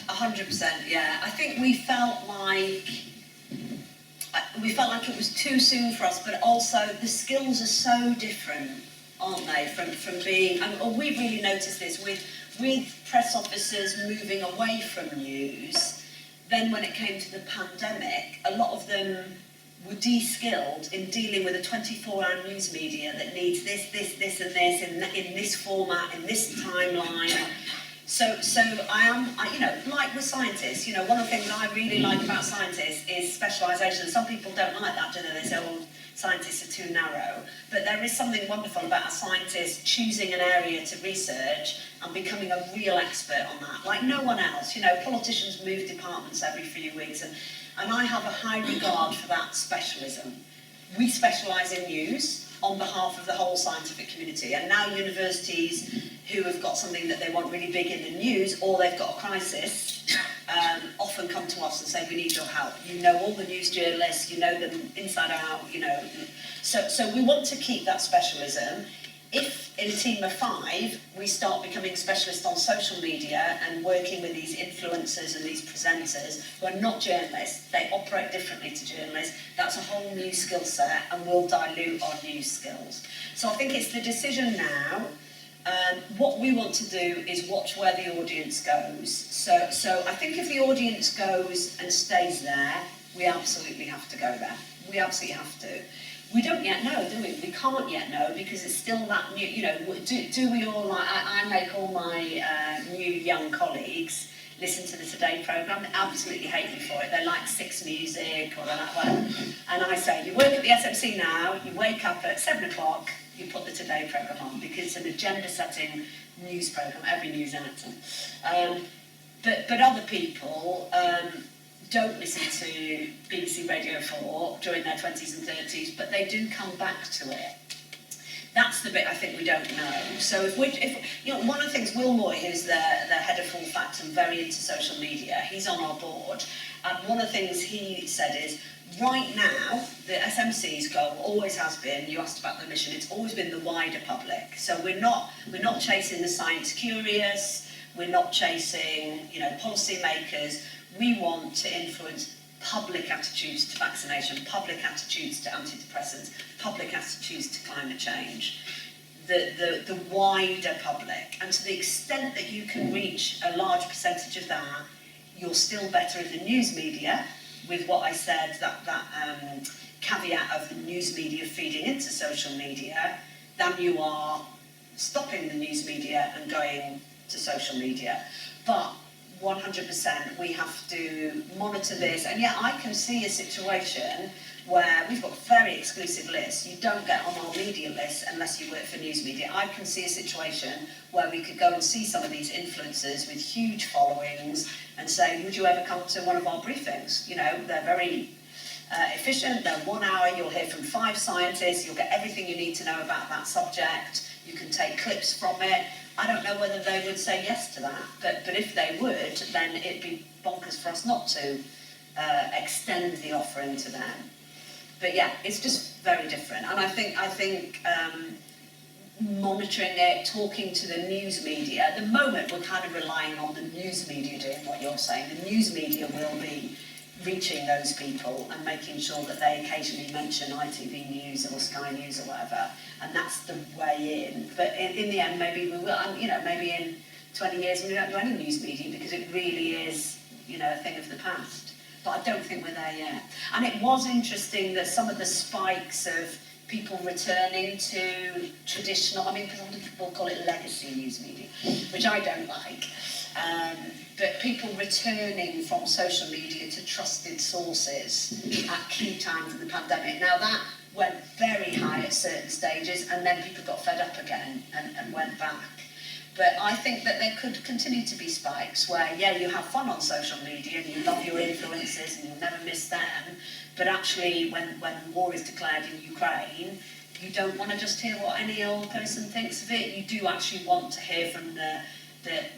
100%. Yeah, I think we felt like it was too soon for us, but also the skills are so different, aren't they? From being, and we've really noticed this with press officers moving away from news. Then when it came to the pandemic, a lot of them were de-skilled in dealing with a 24-hour news media that needs this and this in this format, in this timeline. So like with scientists, one of the things I really like about scientists is specialisation. Some people don't like that, do they? They say, oh, scientists are too narrow. But there is something wonderful about a scientist choosing an area to research and becoming a real expert on that, like no one else. Politicians move departments every few weeks, and I have a high regard for that specialism. We specialise in news on behalf of the whole scientific community, and now universities who have got something that they want really big in the news, or they've got a crisis, often come to us and say, we need your help. You know all the news journalists, you know them inside out, you know. So we want to keep that specialism. If in a team of 5, we start becoming specialists on social media and working with these influencers and these presenters who are not journalists, they operate differently to journalists, that's a whole new skill set and will dilute our news skills. So I think it's the decision now. What we want to do is watch where the audience goes. So I think if the audience goes and stays there, we absolutely have to go there. We absolutely have to. We don't yet know, do we? We can't yet know because it's still that new, you know, do we all, like, I make all my new young colleagues listen to the Today programme. They absolutely hate me for it. They like 6 Music or that one. And I say, you work at the SMC now, you wake up at 7 o'clock, you put the Today programme on because it's an agenda-setting news programme, every news item. But other people don't listen to BBC Radio 4 during their 20s and 30s, but they do come back to it. That's the bit I think we don't know. So if you know, one of the things, Will Moy, who's the head of Full Fact and very into social media, he's on our board, and one of the things he said is, right now, the SMC's goal always has been, you asked about the mission, it's always been the wider public. So we're not chasing the science curious, we're not chasing, you know, policy makers. We want to influence public attitudes to vaccination, public attitudes to antidepressants, public attitudes to climate change, the wider public. And to the extent that you can reach a large percentage of that, you're still better in the news media, with what I said, that caveat of the news media feeding into social media, than you are stopping the news media and going to social media. But 100% we have to monitor this, and yeah, I can see a situation where we've got very exclusive lists. You don't get on our media list unless you work for news media. I can see a situation where we could go and see some of these influencers with huge followings and say, would you ever come to one of our briefings? You know, they're very efficient, they're 1 hour, you'll hear from 5 scientists, you'll get everything you need to know about that subject, you can take clips from it. I don't know whether they would say yes to that, but if they would, then it'd be bonkers for us not to extend the offering to them. But yeah, it's just very different, and I think monitoring it, talking to the news media. At the moment, we're kind of relying on the news media doing what you're saying. The news media will be reaching those people and making sure that they occasionally mention ITV News or Sky News or whatever, and that's the way in. But in the end, maybe we will, you know, maybe in 20 years we don't do any news media because it really is, you know, a thing of the past. But I don't think we're there yet. And it was interesting that some of the spikes of people returning to traditional, I mean, people call it legacy news media, which I don't like. But people returning from social media to trusted sources at key times of the pandemic. Now that went very high at certain stages, and then people got fed up again and went back. But I think that there could continue to be spikes where, yeah, you have fun on social media and you love your influencers and you'll never miss them, but actually when war is declared in Ukraine, you don't want to just hear what any old person thinks of it. You do actually want to hear from the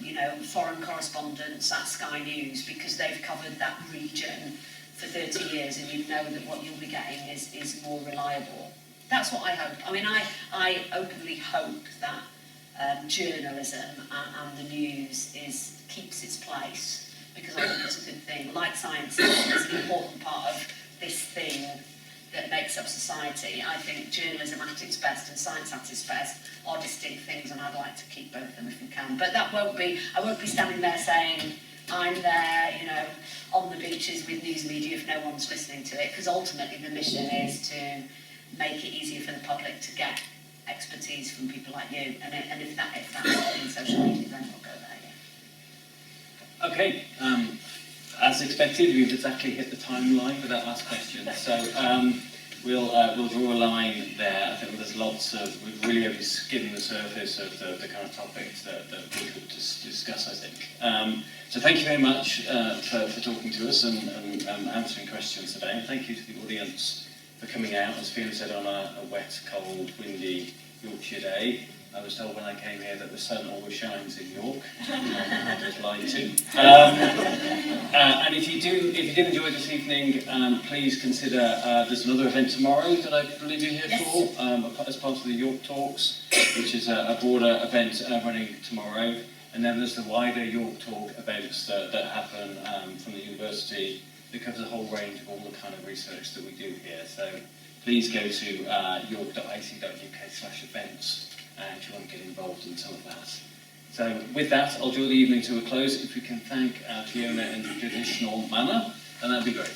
you know, foreign correspondents at Sky News, because they've covered that region for 30 years and you know that what you'll be getting is more reliable. That's what I hope. I mean, I openly hope that journalism and the news keeps its place, because I think it's a good thing. Like science is an important part of this thing that makes up society. I think journalism at its best and science at its best are distinct things, and I'd like to keep both of them if we can. But I won't be standing there saying I'm there, you know, on the beaches with news media if no one's listening to it, because ultimately the mission is to make it easier for the public to get expertise from people like you, and if that's in social media, then we'll go there. Yeah. Okay, as expected, we've exactly hit the timeline for that last question. So we'll draw a line there. I think there's lots of, we've really only skimmed the surface of the kind of topics that we could discuss, I think. So thank you very much for talking to us and answering questions today. And thank you to the audience for coming out, as Fiona said, on a wet, cold, windy Yorkshire day. I was told when I came here that the sun always shines in York. I was lied to. And if you did enjoy this evening, please consider there's another event tomorrow that I believe you're here Yes. for, as part of the York Talks, which is a broader event running tomorrow. And then there's the wider York Talk events that happen from the university that covers a whole range of all the kind of research that we do here. So please go to york.ac.uk/events if you want to get involved in some of that. So with that, I'll draw the evening to a close. If we can thank Fiona in the traditional manner, then that'd be great.